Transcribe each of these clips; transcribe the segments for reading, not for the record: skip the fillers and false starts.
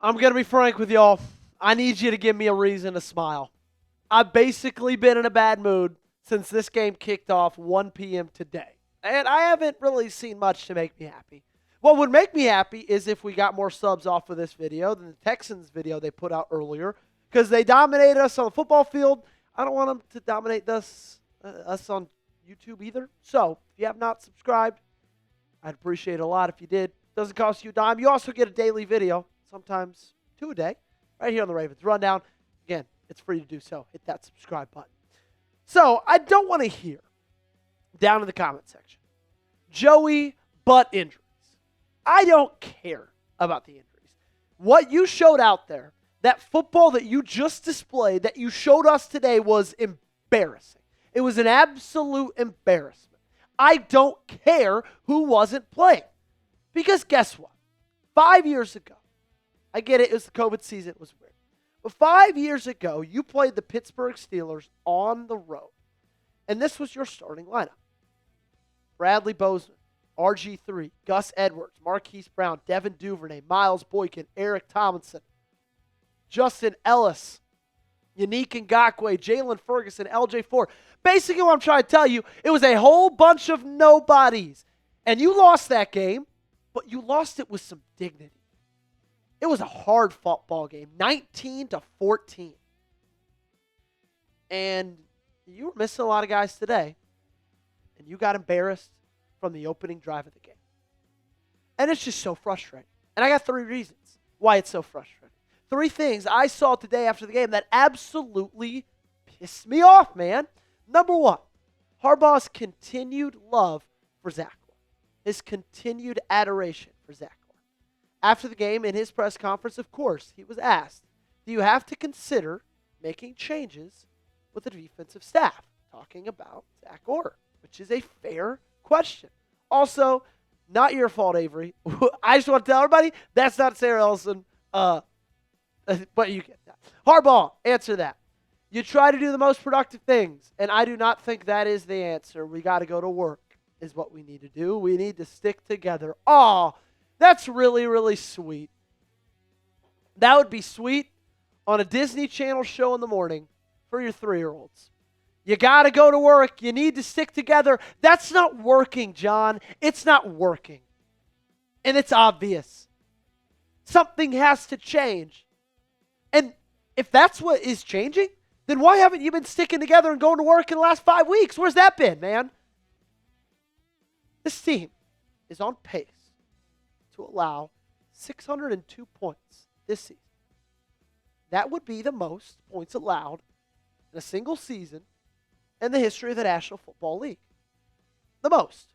I'm going to be frank with y'all. I need you to give me a reason to smile. I've basically been in a bad mood since this game kicked off 1 p.m. today. And I haven't really seen much to make me happy. What would make me happy is if we got more subs off of this video than the Texans video they put out earlier, because they dominated us on the football field. I don't want them to dominate us on YouTube either. So if you have not subscribed, I'd appreciate it a lot if you did. Doesn't cost you a dime. You also get a daily video, sometimes 2 a day, right here on the Ravens Rundown. Again, it's free to do so. Hit that subscribe button. So I don't want to hear down in the comment section, Joey, butt injuries. I don't care about the injuries. What you showed out there, that football that you just displayed, that you showed us today, was embarrassing. It was an absolute embarrassment. I don't care who wasn't playing. Because guess what? 5 years ago, I get it was the COVID season, it was weird. But 5 years ago, you played the Pittsburgh Steelers on the road. And this was your starting lineup. Bradley Bozeman, RG3, Gus Edwards, Marquise Brown, Devin Duvernay, Miles Boykin, Eric Tomlinson, Justin Ellis, Yannick Ngakoue, Jalen Ferguson, LJ Ford. Basically what I'm trying to tell you, it was a whole bunch of nobodies. And you lost that game, but you lost it with some dignity. It was a hard-fought ball game, 19-14. And you were missing a lot of guys today, and you got embarrassed from the opening drive of the game. And it's just so frustrating. And I got 3 reasons why it's so frustrating. 3 things I saw today after the game that absolutely pissed me off, man. Number 1, Harbaugh's continued love for Zach. His continued adoration for Zach. After the game, in his press conference, of course, he was asked, do you have to consider making changes with the defensive staff? Talking about Zach Orr, which is a fair question. Also, not your fault, Avery. I just want to tell everybody, that's not Sarah Ellison, but you get that. Harbaugh, answer that. You try to do the most productive things, and I do not think that is the answer. We got to go to work is what we need to do. We need to stick together. Oh, that's really, really sweet. That would be sweet on a Disney Channel show in the morning for your 3-year-olds. You got to go to work. You need to stick together. That's not working, John. It's not working. And it's obvious. Something has to change. And if that's what is changing, then why haven't you been sticking together and going to work in the last 5 weeks? Where's that been, man? This team is on pace to allow 602 points this season. That would be the most points allowed in a single season in the history of the National Football League. The most.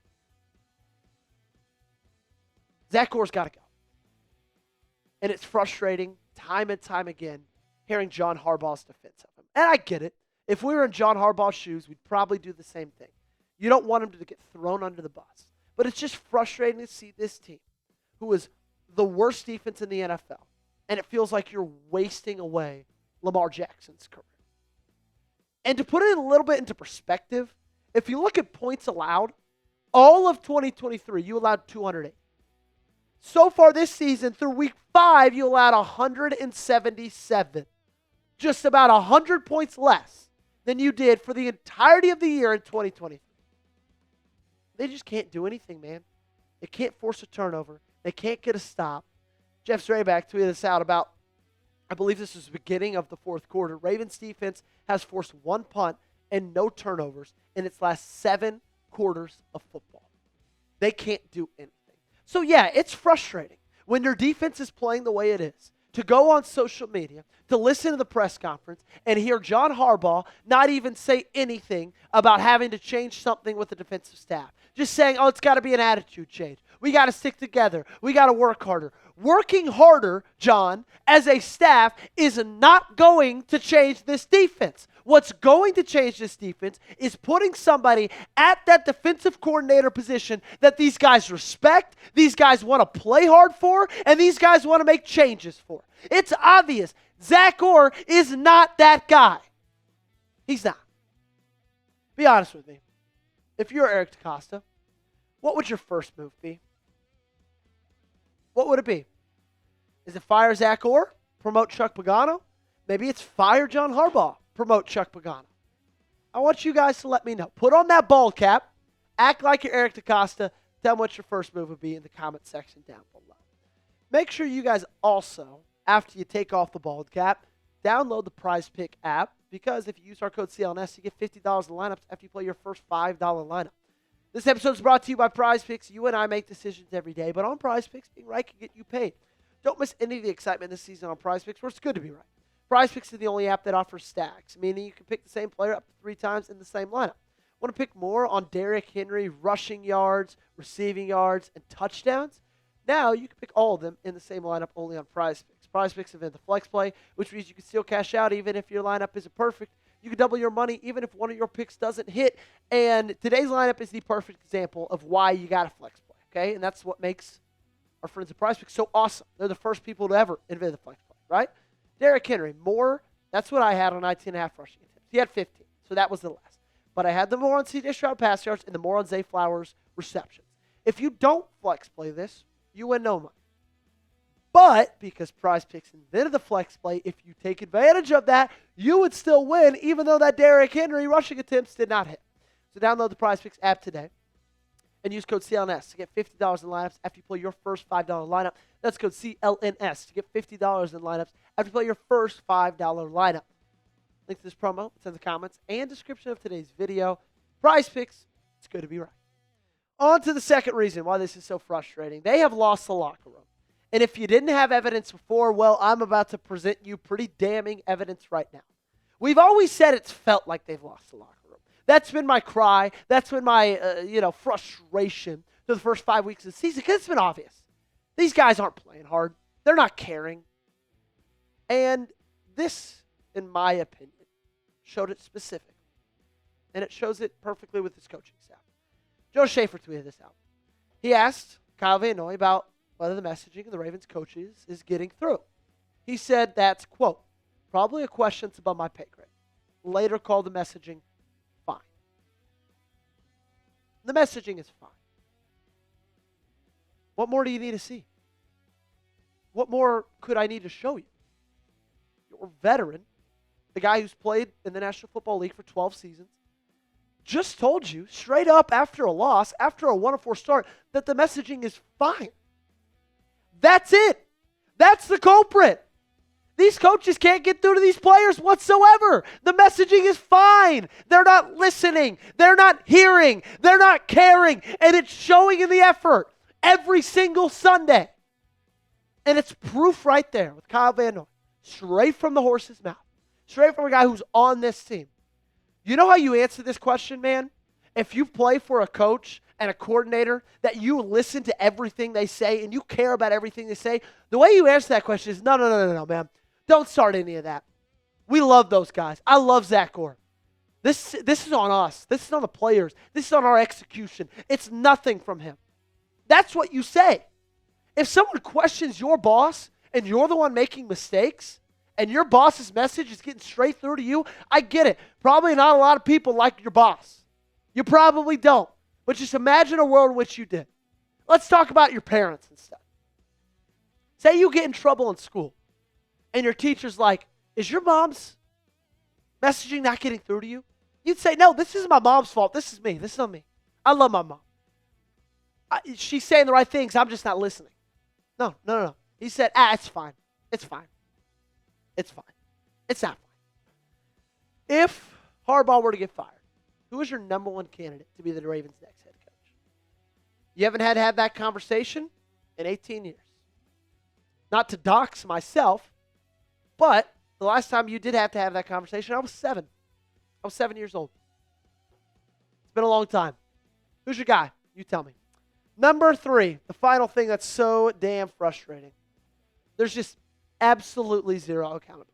Zach Orr's got to go. And it's frustrating time and time again hearing John Harbaugh's defense of him. And I get it. If we were in John Harbaugh's shoes, we'd probably do the same thing. You don't want him to get thrown under the bus. But it's just frustrating to see this team, who is the worst defense in the NFL, and it feels like you're wasting away Lamar Jackson's career. And to put it a little bit into perspective, if you look at points allowed, all of 2023, you allowed 208. So far this season, through week 5, you allowed 177. Just about 100 points less than you did for the entirety of the year in 2023. They just can't do anything, man. They can't force a turnover. They can't get a stop. Jeff Zrebiec tweeted this out about, I believe this is the beginning of the 4th quarter. Ravens defense has forced 1 punt and no turnovers in its last 7 quarters of football. They can't do anything. So yeah, it's frustrating when your defense is playing the way it is, to go on social media, to listen to the press conference, and hear John Harbaugh not even say anything about having to change something with the defensive staff. Just saying, oh, it's got to be an attitude change. We got to stick together. We got to work harder. Working harder, John, as a staff is not going to change this defense. What's going to change this defense is putting somebody at that defensive coordinator position that these guys respect, these guys want to play hard for, and these guys want to make changes for. It's obvious. Zach Orr is not that guy. He's not. Be honest with me. If you're Eric DeCosta, what would your first move be? What would it be? Is it fire Zach Orr, promote Chuck Pagano? Maybe it's fire John Harbaugh, promote Chuck Pagano. I want you guys to let me know. Put on that bald cap. Act like you're Eric DaCosta. Tell me what your first move would be in the comment section down below. Make sure you guys also, after you take off the bald cap, download the Prize Pick app, because if you use our code CLNS, you get $50 in lineups after you play your first $5 lineup. This episode is brought to you by Prize Picks. You and I make decisions every day, but on Prize Picks, being right can get you paid. Don't miss any of the excitement this season on Prize Picks, where it's good to be right. Prize Picks is the only app that offers stacks, meaning you can pick the same player up to 3 times in the same lineup. Want to pick more on Derrick Henry rushing yards, receiving yards, and touchdowns? Now you can pick all of them in the same lineup only on Prize Picks. Prize Picks invent the flex play, which means you can still cash out even if your lineup isn't perfect. You can double your money even if one of your picks doesn't hit. And today's lineup is the perfect example of why you got a flex play, okay? And that's what makes our friends at Prize Picks so awesome. They're the first people to ever invent the flex play, right? Derrick Henry, more, that's what I had on 19.5 rushing attempts. He had 15, so that was the less. But I had the more on C.J. Stroud pass yards and the more on Zay Flowers receptions. If you don't flex play this, you win no money. But because Prize Picks invented the flex play, if you take advantage of that, you would still win, even though that Derrick Henry rushing attempts did not hit. So download the Prize Picks app today and use code CLNS to get $50 in lineups after you play your first $5 lineup. That's code CLNS to get $50 in lineups after you play your first $5 lineup. Link to this promo, it's in the comments and description of today's video. Prize Picks, it's good to be right. On to the second reason why this is so frustrating. They have lost the locker room. And if you didn't have evidence before, well, I'm about to present you pretty damning evidence right now. We've always said it's felt like they've lost the locker room. That's been my cry. That's been my, frustration through the first 5 weeks of the season, because it's been obvious. These guys aren't playing hard. They're not caring. And this, in my opinion, showed it specifically. And it shows it perfectly with his coaching staff. Jonas Schaffer tweeted this out. He asked Kyle Van Noy about whether the messaging of the Ravens coaches is getting through. He said that's, quote, probably a question that's above my pay grade. Later called the messaging fine. The messaging is fine. What more do you need to see? What more could I need to show you? Your veteran, the guy who's played in the National Football League for 12 seasons, just told you straight up after a loss, after a 1-4 start, that the messaging is fine. That's it. That's the culprit. These coaches can't get through to these players whatsoever. The messaging is fine. They're not listening. They're not hearing. They're not caring. And it's showing in the effort every single Sunday. And it's proof right there with Kyle Van Noy. Straight from the horse's mouth. Straight from a guy who's on this team. You know how you answer this question, man? If you play for a coach and a coordinator that you listen to everything they say and you care about everything they say, the way you answer that question is, no, man. Don't start any of that. We love those guys. I love Zach Orr. This is on us. This is on the players. This is on our execution. It's nothing from him. That's what you say. If someone questions your boss and you're the one making mistakes and your boss's message is getting straight through to you, I get it. Probably not a lot of people like your boss. You probably don't. But just imagine a world in which you did. Let's talk about your parents and stuff. Say you get in trouble in school, and your teacher's like, is your mom's messaging not getting through to you? You'd say, no, this isn't my mom's fault. This is me. This is on me. I love my mom. She's saying the right things. I'm just not listening. No. He said, it's fine. It's fine. It's fine. It's not fine. If Harbaugh were to get fired, who is your number one candidate to be the Ravens' next head coach? You haven't had to have that conversation in 18 years. Not to dox myself, but the last time you did have to have that conversation, I was 7. I was 7 years old. It's been a long time. Who's your guy? You tell me. Number 3, the final thing that's so damn frustrating. There's just absolutely zero accountability.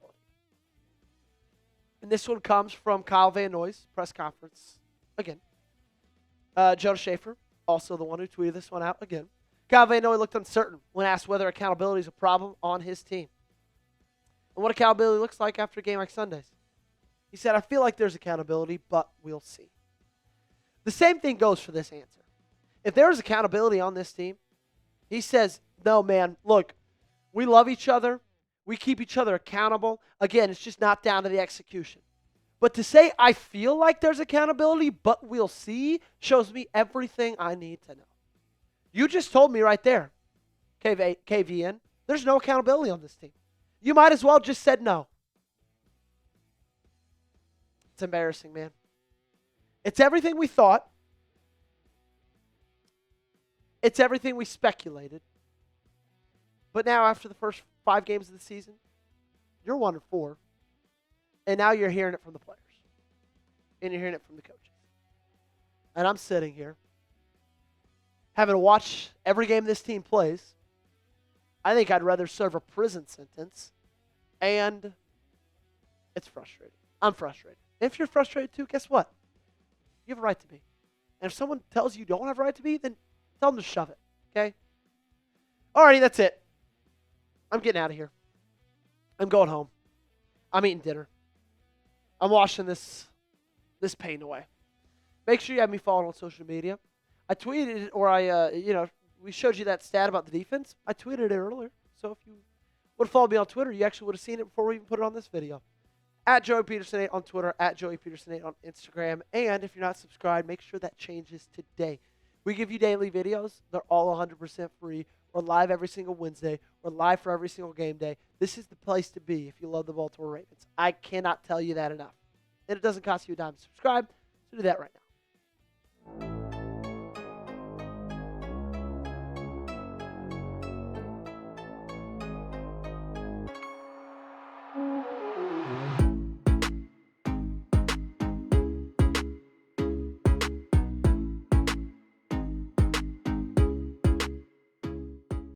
And this one comes from Kyle Van Noy's press conference. Again. Jonas Schaffer, also the one who tweeted this one out again. Kyle Van Noy looked uncertain when asked whether accountability is a problem on his team. And what accountability looks like after a game like Sundays. He said, I feel like there's accountability, but we'll see. The same thing goes for this answer. If there is accountability on this team, he says, no, man, look, We love each other. We keep each other accountable. Again, it's just not down to the execution. But to say I feel like there's accountability, but we'll see, shows me everything I need to know. You just told me right there, KVN, there's no accountability on this team. You might as well just said no. It's embarrassing, man. It's everything we thought. It's everything we speculated. But now, after the first 5 games of the season, you're 1-4. And now you're hearing it from the players. And you're hearing it from the coaches. And I'm sitting here, having to watch every game this team plays. I think I'd rather serve a prison sentence. And it's frustrating. I'm frustrated. If you're frustrated too, guess what? You have a right to be. And if someone tells you don't have a right to be, then tell them to shove it. Okay? Alrighty, that's it. I'm getting out of here. I'm going home. I'm eating dinner. I'm washing this pain away. Make sure you have me followed on social media. I tweeted it, or we showed you that stat about the defense. I tweeted it earlier. So if you would have followed me on Twitter, you actually would have seen it before we even put it on this video. At Joey Peterson 8 on Twitter, at Joey Peterson 8 on Instagram. And if you're not subscribed, make sure that changes today. We give you daily videos. They're all 100% free. We're live every single Wednesday. We're live for every single game day. This is the place to be if you love the Baltimore Ravens. I cannot tell you that enough. And it doesn't cost you a dime to subscribe, so do that right now.